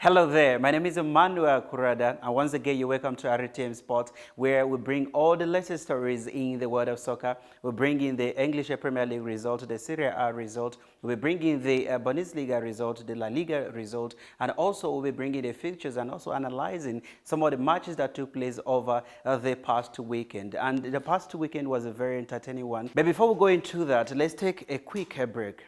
Hello there, my name is Emmy Akura, and once again you're welcome to RTM Sport, where we bring all the latest stories in the world of soccer. We bring in the English Premier League result, the Serie A result, we bring in the Bundesliga result, the La Liga result, and also we'll be bringing the fixtures and also analyzing some of the matches that took place over the past weekend. And the past weekend was a very entertaining one. But before we go into that, let's take a quick break.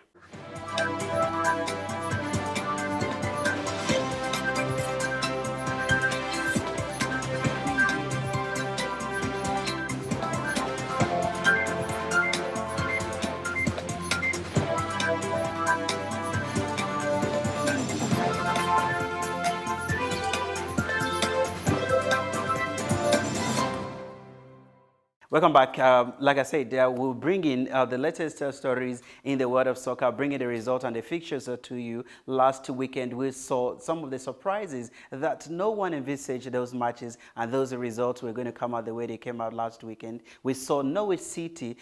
Welcome back. Like I said, we'll bring in the latest stories in the world of soccer, bringing the result and the fixtures to you. Last weekend, we saw some of the surprises that no one envisaged those matches, and those results were going to come out the way they came out last weekend. We saw Norwich City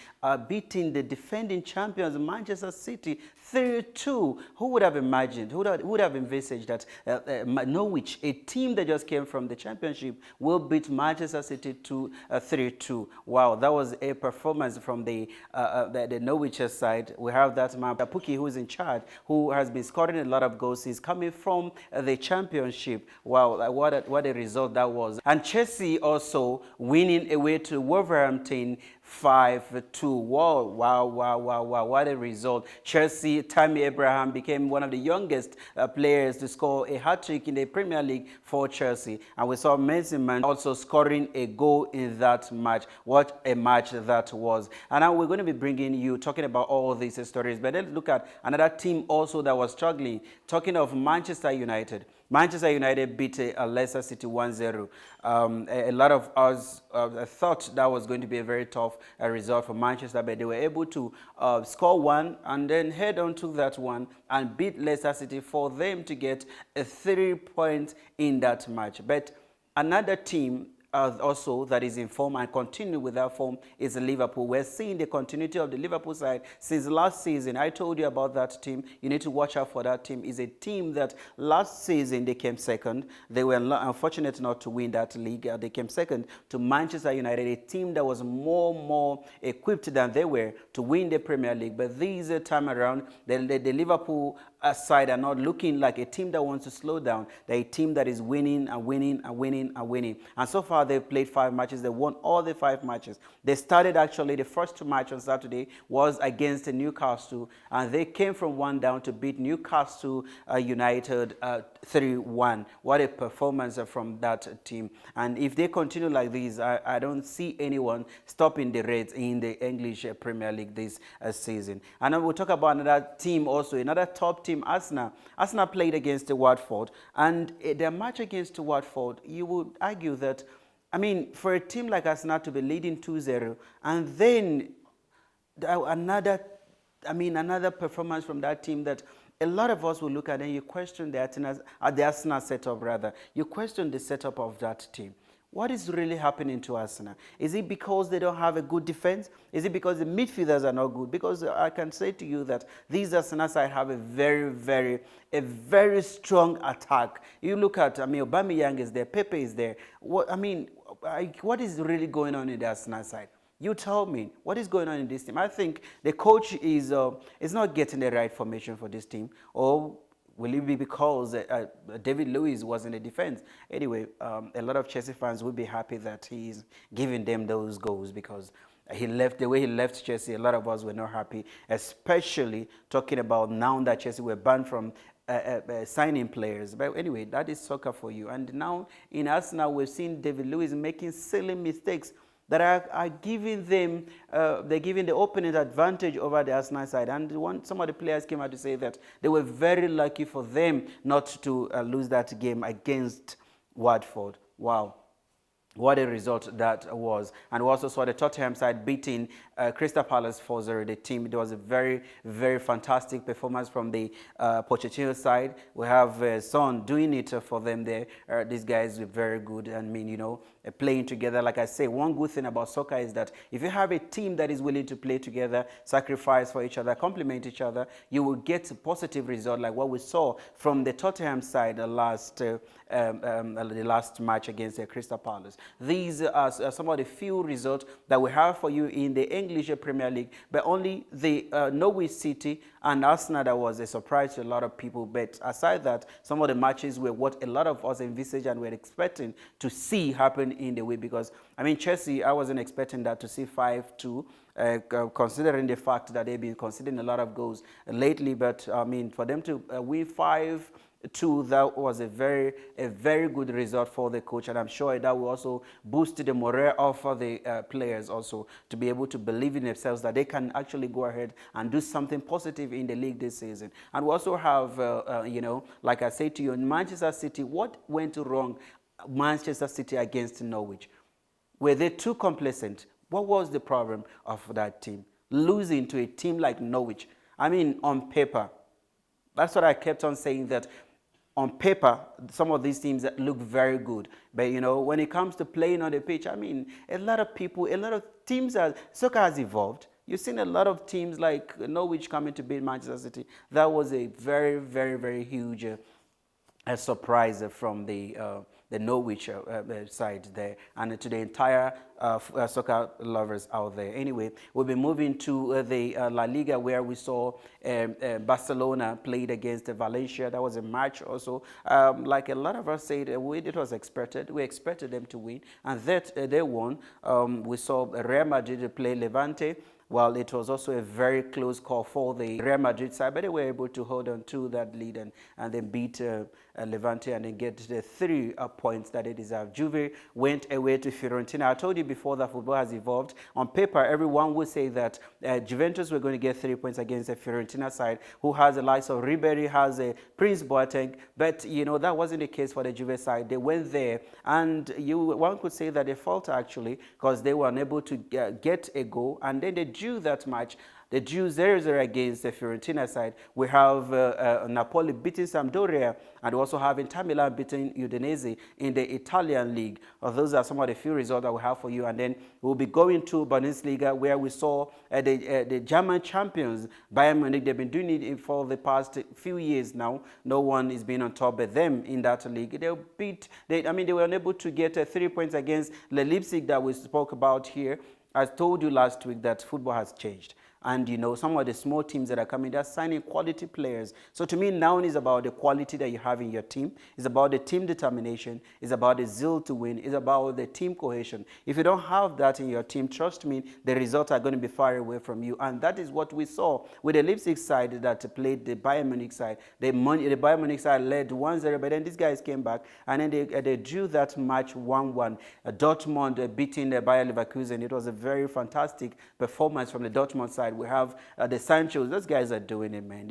beating the defending champions, Manchester City, 3-2. Who would have imagined, who would have envisaged that Norwich, a team that just came from the championship, will beat Manchester City to 3-2. Wow, that was a performance from the Norwich side. We have that man, Puki, who is in charge, who has been scoring a lot of goals. He's coming from the championship. Wow, what a result that was. And Chelsea also winning away to Wolverhampton 5-2. Wow, what a result. Chelsea, Tammy Abraham became one of the youngest players to score a hat-trick in the Premier League for Chelsea. And we saw Mason Mount also scoring a goal in that match. What a match that was. And now we're going to be bringing you, talking about all these stories. But let's look at another team also that was struggling. Talking of Manchester United. Manchester United beat Leicester City 1-0. A lot of us thought that was going to be a very tough result for Manchester, but they were able to score one and then head on to that one and beat Leicester City for them to get 3 points in that match. But another team also that is in form and continue with that form is Liverpool. We're seeing the continuity of the Liverpool side since last season. I told you about that team. You need to watch out for that team. It's a team that last season they came second. They were unfortunate not to win that league. They came second to Manchester United, a team that was more equipped than they were to win the Premier League. But this time around, the Liverpool side are not looking like a team that wants to slow down. They're a team that is winning and winning and winning and winning. And so far, they've played 5 matches. They won all the 5 matches. They started actually, the first match on Saturday was against Newcastle, and they came from 1 down to beat Newcastle United 3-1. What a performance from that team. And if they continue like this, I don't see anyone stopping the Reds in the English Premier League this season. And then we'll talk about another team also, another top team, Arsenal. Arsenal played against Watford, and their match against Watford, you would argue that, I mean, for a team like Arsenal to be leading 2-0, and then another performance from that team that a lot of us will look at and you question the Arsenal setup rather. You question the setup of that team. What is really happening to Arsenal? Is it because they don't have a good defense? Is it because the midfielders are not good? Because I can say to you that these Arsenal side have a very strong attack. You look at, Aubameyang is there, Pepe is there. What is really going on in the Arsenal side? You tell me, what is going on in this team? I think the coach is not getting the right formation for this team, or will it be because David Luiz was in the defense? Anyway, a lot of Chelsea fans will be happy that he's giving them those goals, because the way he left Chelsea, a lot of us were not happy, especially talking about now that Chelsea were banned from signing players. But anyway, that is soccer for you. And now in Arsenal, we've seen David Luiz making silly mistakes that are giving them, they're giving the opponent advantage over the Arsenal side. And some of the players came out to say that they were very lucky for them not to lose that game against Watford. Wow. What a result that was. And we also saw the Tottenham side beating Crystal Palace 4-0. The team, it was a very fantastic performance from the Pochettino side. We have Son doing it for them there. These guys were very good. I mean, playing together. Like I say, one good thing about soccer is that if you have a team that is willing to play together, sacrifice for each other, complement each other, you will get a positive result like what we saw from the Tottenham side the last match against Crystal Palace. These are some of the few results that we have for you in the English Premier League, but only the Norwich City and Arsenal that was a surprise to a lot of people. But aside that, some of the matches were what a lot of us envisaged and were expecting to see happen in the way, because I mean Chelsea, I wasn't expecting that to see 5-2. Considering the fact that they've been conceding a lot of goals lately, but I mean for them to win 5-2, that was a very good result for the coach, and I'm sure that will also boost the morale of the players also to be able to believe in themselves that they can actually go ahead and do something positive in the league this season. And we also have, like I said to you, in Manchester City, what went wrong? Manchester City against Norwich. Were they too complacent? What was the problem of that team? Losing to a team like Norwich. I mean, on paper, that's what I kept on saying, that on paper, some of these teams look very good. But, when it comes to playing on the pitch, I mean, a lot of teams, soccer has evolved. You've seen a lot of teams like Norwich coming to beat Manchester City. That was a very, very, very huge surprise from the Norwich side there, and to the entire soccer lovers out there. Anyway, we'll be moving to the La Liga, where we saw Barcelona played against Valencia. That was a match also. Like a lot of us said, it was expected. We expected them to win, and that they won. We saw Real Madrid play Levante. Well, it was also a very close call for the Real Madrid side, but they were able to hold on to that lead and then beat Levante and then get the 3 points that they deserve. Juve went away to Fiorentina. I told you before that football has evolved. On paper, everyone would say that Juventus were going to get 3 points against the Fiorentina side, who has the likes of Ribery, has a Prince Boateng, but that wasn't the case for the Juve side. They went there, and one could say that they fault actually, because they were unable to get a goal, and then they drew that match. They drew 0-0 against the Fiorentina side. We have Napoli beating Sampdoria, and we also have Inter Milan beating Udinese in the Italian league. Those are some of the few results that we have for you. And then we'll be going to Bundesliga, where we saw the German champions, Bayern Munich. They've been doing it for the past few years now. No one is being on top of them in that league. They were unable to get 3 points against Leipzig that we spoke about here. I told you last week that football has changed. And, some of the small teams that are coming, they're signing quality players. So to me, now it's about the quality that you have in your team. It's about the team determination. It's about the zeal to win. It's about the team cohesion. If you don't have that in your team, trust me, the results are going to be far away from you. And that is what we saw with the Leipzig side that played the Bayern Munich side. The Bayern Munich side led 1-0, but then these guys came back, and then they drew that match 1-1. Dortmund beating the Bayer Leverkusen. It was a very fantastic performance from the Dortmund side. We have the Sanchos. Those guys are doing it, man.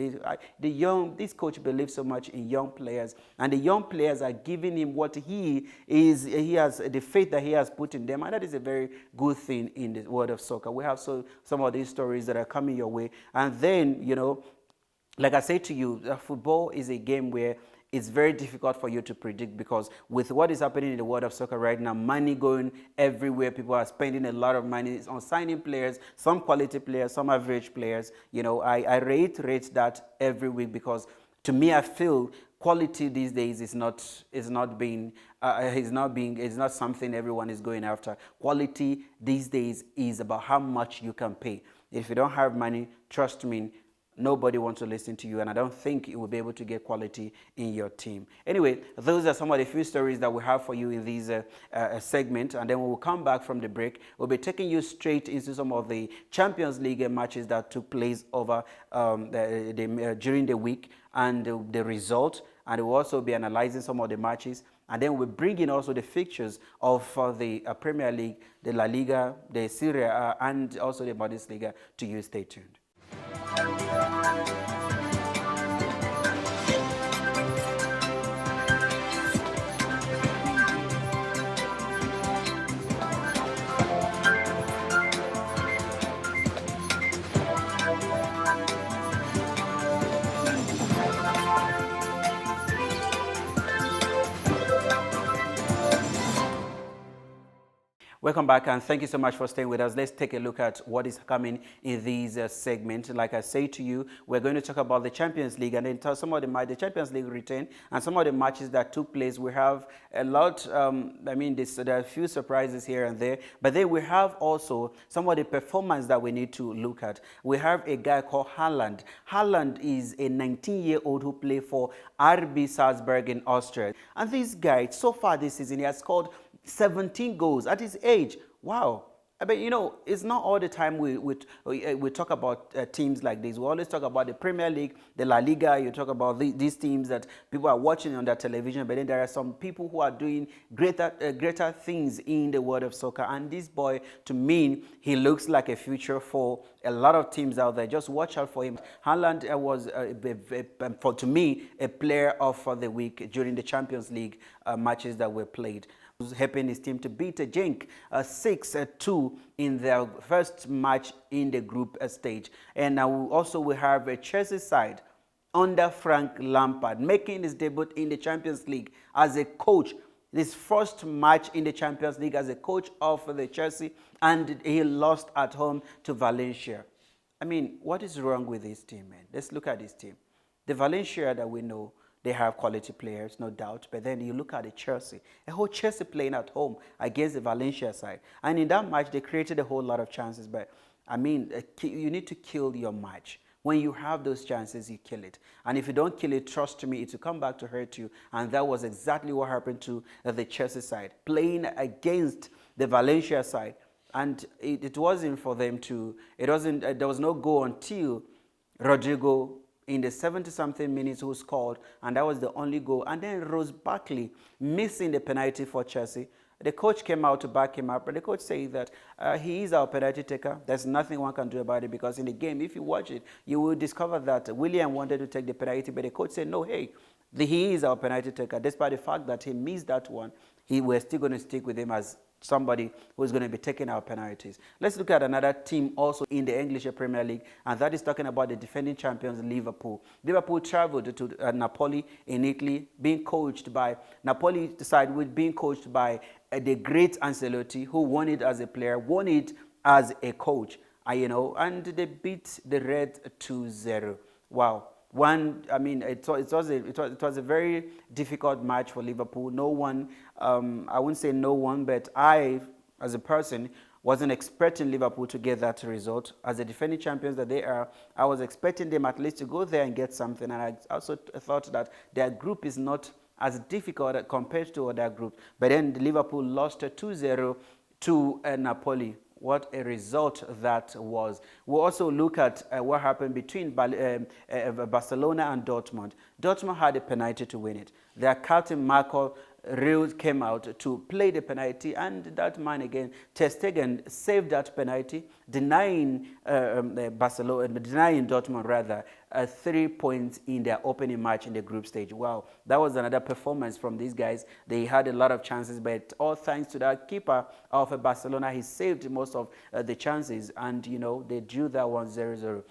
This coach believes so much in young players, and the young players are giving him what he has the faith that he has put in them, and that is a very good thing in the world of soccer. We have some of these stories that are coming your way, and then like I say to you, football is a game where it's very difficult for you to predict, because with what is happening in the world of soccer right now, money going everywhere, people are spending a lot of money on signing players, some quality players, some average players. I reiterate that every week, because to me, I feel quality these days is not something everyone is going after. Quality these days is about how much you can pay. If you don't have money, trust me, nobody wants to listen to you, and I don't think you will be able to get quality in your team. Anyway, those are some of the few stories that we have for you in this segment, and then when we come back from the break, we'll be taking you straight into some of the Champions League matches that took place over during the week, and the result, and we'll also be analyzing some of the matches, and then we'll bring in also the fixtures of the Premier League, the La Liga, the Serie A, and also the Bundesliga to you. Stay tuned. Welcome back, and thank you so much for staying with us. Let's take a look at what is coming in these segments. Like I say to you, we're going to talk about the Champions League, and then tell some of the Champions League return and some of the matches that took place. We have a lot. There are a few surprises here and there, but then we have also some of the performance that we need to look at. We have a guy called Haaland. Haaland is a 19-year-old who played for RB Salzburg in Austria, and this guy, so far this season, he has scored 17 goals at his age. Wow. I mean, it's not all the time we talk about teams like this. We always talk about the Premier League, the La Liga. You talk about these teams that people are watching on their television, but then there are some people who are doing greater things in the world of soccer. And this boy, to me, he looks like a future for a lot of teams out there. Just watch out for him. Haaland was, to me, a player of the week during the Champions League matches that were played, helping his team to beat Genk 6-2 in their first match in the group stage. And now also we have a Chelsea side under Frank Lampard making his debut in the Champions League as a coach. This first match in the Champions League as a coach of the Chelsea, and he lost at home to Valencia. I mean, what is wrong with this team, man? Let's look at this team. The Valencia that we know, they have quality players, no doubt. But then you look at the Chelsea, a whole Chelsea playing at home against the Valencia side. And in that match, they created a whole lot of chances. But, I mean, you need to kill your match. When you have those chances, you kill it. And if you don't kill it, trust me, it will come back to hurt you. And that was exactly what happened to the Chelsea side, playing against the Valencia side. And it wasn't for them to, there was no goal until Rodrigo in the 70-something minutes who scored, and that was the only goal. And then Rose Barkley missing the penalty for Chelsea. The coach came out to back him up, but the coach said that he is our penalty taker. There's nothing one can do about it, because in the game, if you watch it, you will discover that William wanted to take the penalty, but the coach said, no, hey, he is our penalty taker. Despite the fact that he missed that one, we're still going to stick with him as somebody who's going to be taking our penalties. Let's look at another team also in the English Premier League, and that is talking about the defending champions, Liverpool. Liverpool traveled to Napoli in Italy, being coached by Napoli side, being coached by the great Ancelotti, who won it as a player, won it as a coach, and they beat the Red 2-0. Wow. It was a very difficult match for Liverpool. No one, I wouldn't say no one, but I, as a person, wasn't expecting Liverpool to get that result. As the defending champions that they are, I was expecting them at least to go there and get something. And I also thought that their group is not as difficult compared to other groups. But then Liverpool lost 2-0 to Napoli. What a result that was. We'll also look at what happened between Barcelona and Dortmund. Dortmund had a penalty to win it. Their captain, Marco Reus, came out to play the penalty, and that man again, Ter Stegen, saved that penalty, denying Dortmund rather 3 points in their opening match in the group stage. Wow, that was another performance from these guys. They had a lot of chances, but all thanks to that keeper of Barcelona, he saved most of the chances, and they drew that one 0-0.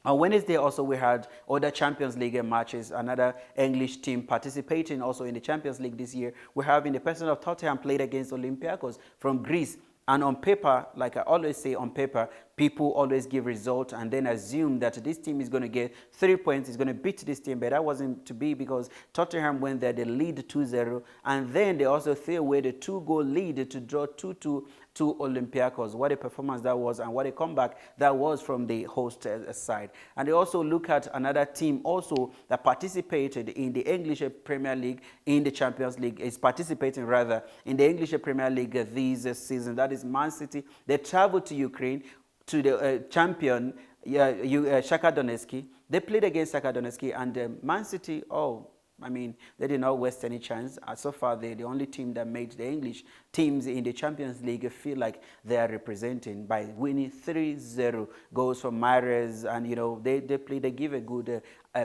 On Wednesday also we had other Champions League matches, another English team participating also in the Champions League this year. We have in the person of Tottenham played against Olympiacos from Greece. And on paper, like I always say, on paper, people always give results and then assume that this team is going to get 3 points, is going to beat this team. But that wasn't to be, because Tottenham went there, they lead 2-0. And then they also threw away the 2-goal lead to draw 2-2 to Olympiacos. What a performance that was, and what a comeback that was from the host side. And they also look at another team also that participated in the English Premier League, in the Champions League, is participating rather in the English Premier League this season. That is Man City. They traveled to Ukraine, to the champion, Shakhtar Donetsk. They played against Shakhtar Donetsk, and Man City, they did not waste any chance. So far, they're the only team that made the English teams in the Champions League feel like they are representing by winning 3-0. Goals from Mahrez, and they give a good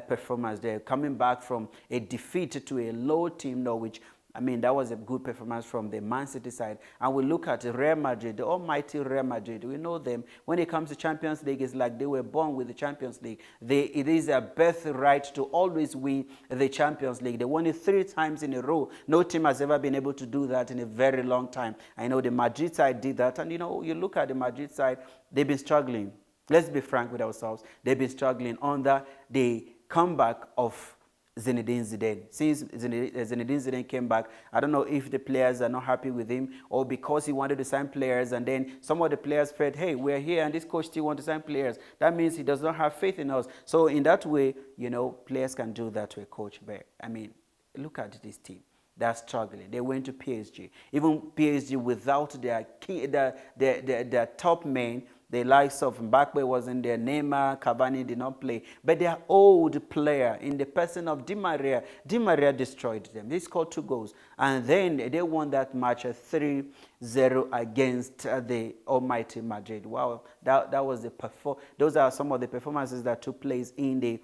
performance. They're coming back from a defeat to a low team Norwich I mean, that was a good performance from the Man City side. And we look at Real Madrid, the almighty Real Madrid. We know them. When it comes to Champions League, it's like they were born with the Champions League. It is a birthright to always win the Champions League. They won it 3 times in a row. No team has ever been able to do that in a very long time. I know the Madrid side did that. And, you know, you look at the Madrid side, they've been struggling. Let's be frank with ourselves. They've been struggling under the comeback of Zinedine Zidane. Since Zinedine Zidane came back, I don't know if the players are not happy with him or because he wanted to sign players and then some of the players felt, hey, we're here and this coach still wants to sign players. That means he does not have faith in us. So in that way, you know, players can do that to a coach. But, I mean, look at this team. They're struggling. They went to PSG. Even PSG without their top men, the likes of Mbappe wasn't there, Neymar, Cavani did not play. But their old player in the person of Di Maria destroyed them. He scored 2 goals. And then they won that match 3-0 against the almighty Madrid. Wow, that was those are some of the performances that took place in the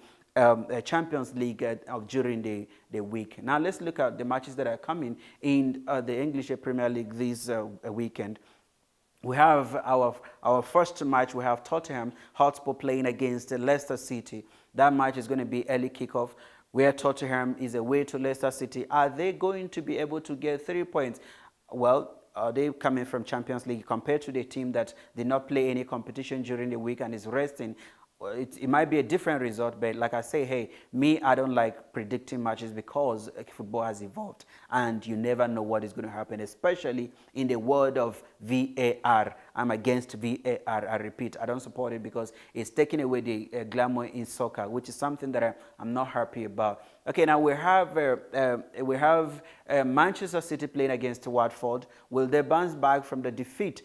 Champions League during the week. Now let's look at the matches that are coming in the English Premier League this weekend. We have our first match. We have Tottenham Hotspur playing against Leicester City. That match is going to be early kickoff, where Tottenham is away to Leicester City. Are they going to be able to get 3 points? Well, are they coming from Champions League compared to the team that did not play any competition during the week and is resting? It might be a different result, but like I say, hey, I don't like predicting matches because football has evolved and you never know what is going to happen, especially in the world of VAR. I'm against VAR. I repeat, I don't support it because it's taking away the glamour in soccer, which is something that I'm not happy about. Okay, now we have Manchester City playing against Watford. Will they bounce back from the defeat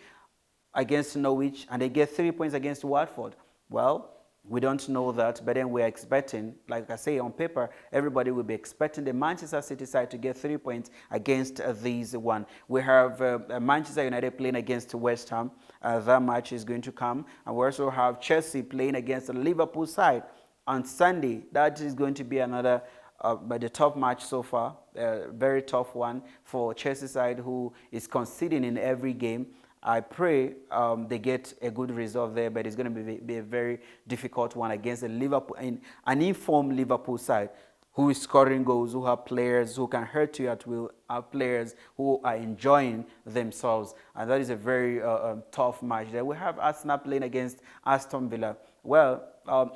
against Norwich and they get 3 points against Watford? Well, we don't know that, but then we're expecting, like I say, on paper, everybody will be expecting the Manchester City side to get 3 points against these one. We have Manchester United playing against West Ham. That match is going to come. And we also have Chelsea playing against the Liverpool side on Sunday. That is going to be another but the top match so far, very tough one for Chelsea side, who is conceding in every game. I pray they get a good result there, but it's going to be a very difficult one against an informed Liverpool side who is scoring goals, who have players who can hurt you at will, have players who are enjoying themselves. And that is a very tough match there. We have Arsenal playing against Aston Villa. Well,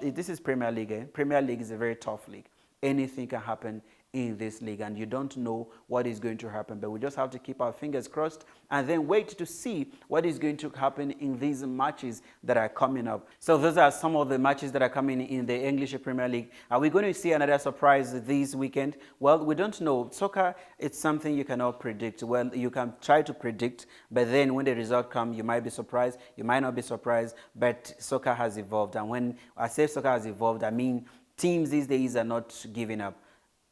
this is Premier League. Premier League is a very tough league. Anything can happen in this league and you don't know what is going to happen, but we just have to keep our fingers crossed and then wait to see what is going to happen in these matches that are coming up. So those are some of the matches that are coming in the English Premier League. Are we going to see another surprise this weekend? Well, we don't know. Soccer, it's something you cannot predict. Well, you can try to predict, but then when the result comes, you might be surprised, you might not be surprised, but soccer has evolved. And when I say soccer has evolved, I mean teams these days are not giving up.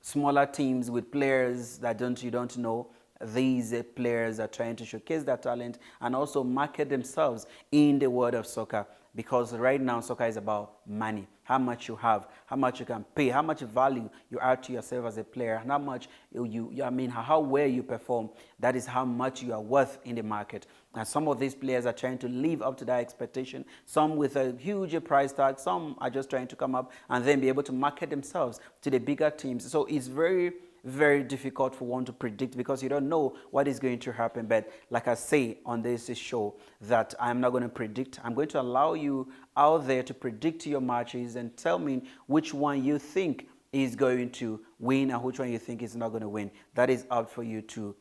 Smaller teams with players that you don't know, these players are trying to showcase their talent and also market themselves in the world of soccer, because right now soccer is about money. How much you have, how much you can pay, how much value you add to yourself as a player, and how much how well you perform. That is how much you are worth in the market. And some of these players are trying to live up to that expectation, some with a huge price tag, some are just trying to come up and then be able to market themselves to the bigger teams. So it's very, very difficult for one to predict because you don't know what is going to happen. But like I say on this show, that I'm not going to predict. I'm going to allow you out there to predict your matches and tell me which one you think is going to win and which one you think is not going to win. That is up for you to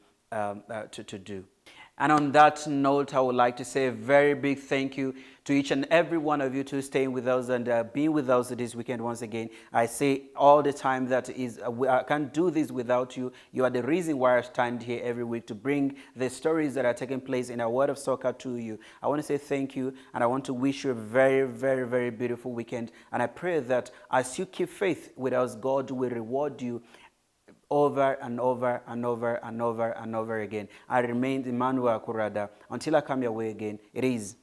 do. And on that note, I would like to say a very big thank you to each and every one of you to staying with us and being with us this weekend once again. I say all the time that I can't do this without you. You are the reason why I stand here every week to bring the stories that are taking place in our world of soccer to you. I want to say thank you, and I want to wish you a very, very, very beautiful weekend. And I pray that as you keep faith with us, God will reward you over and over and over and over and over again. I remain Emmanuel Akura. Until I come your way again, it is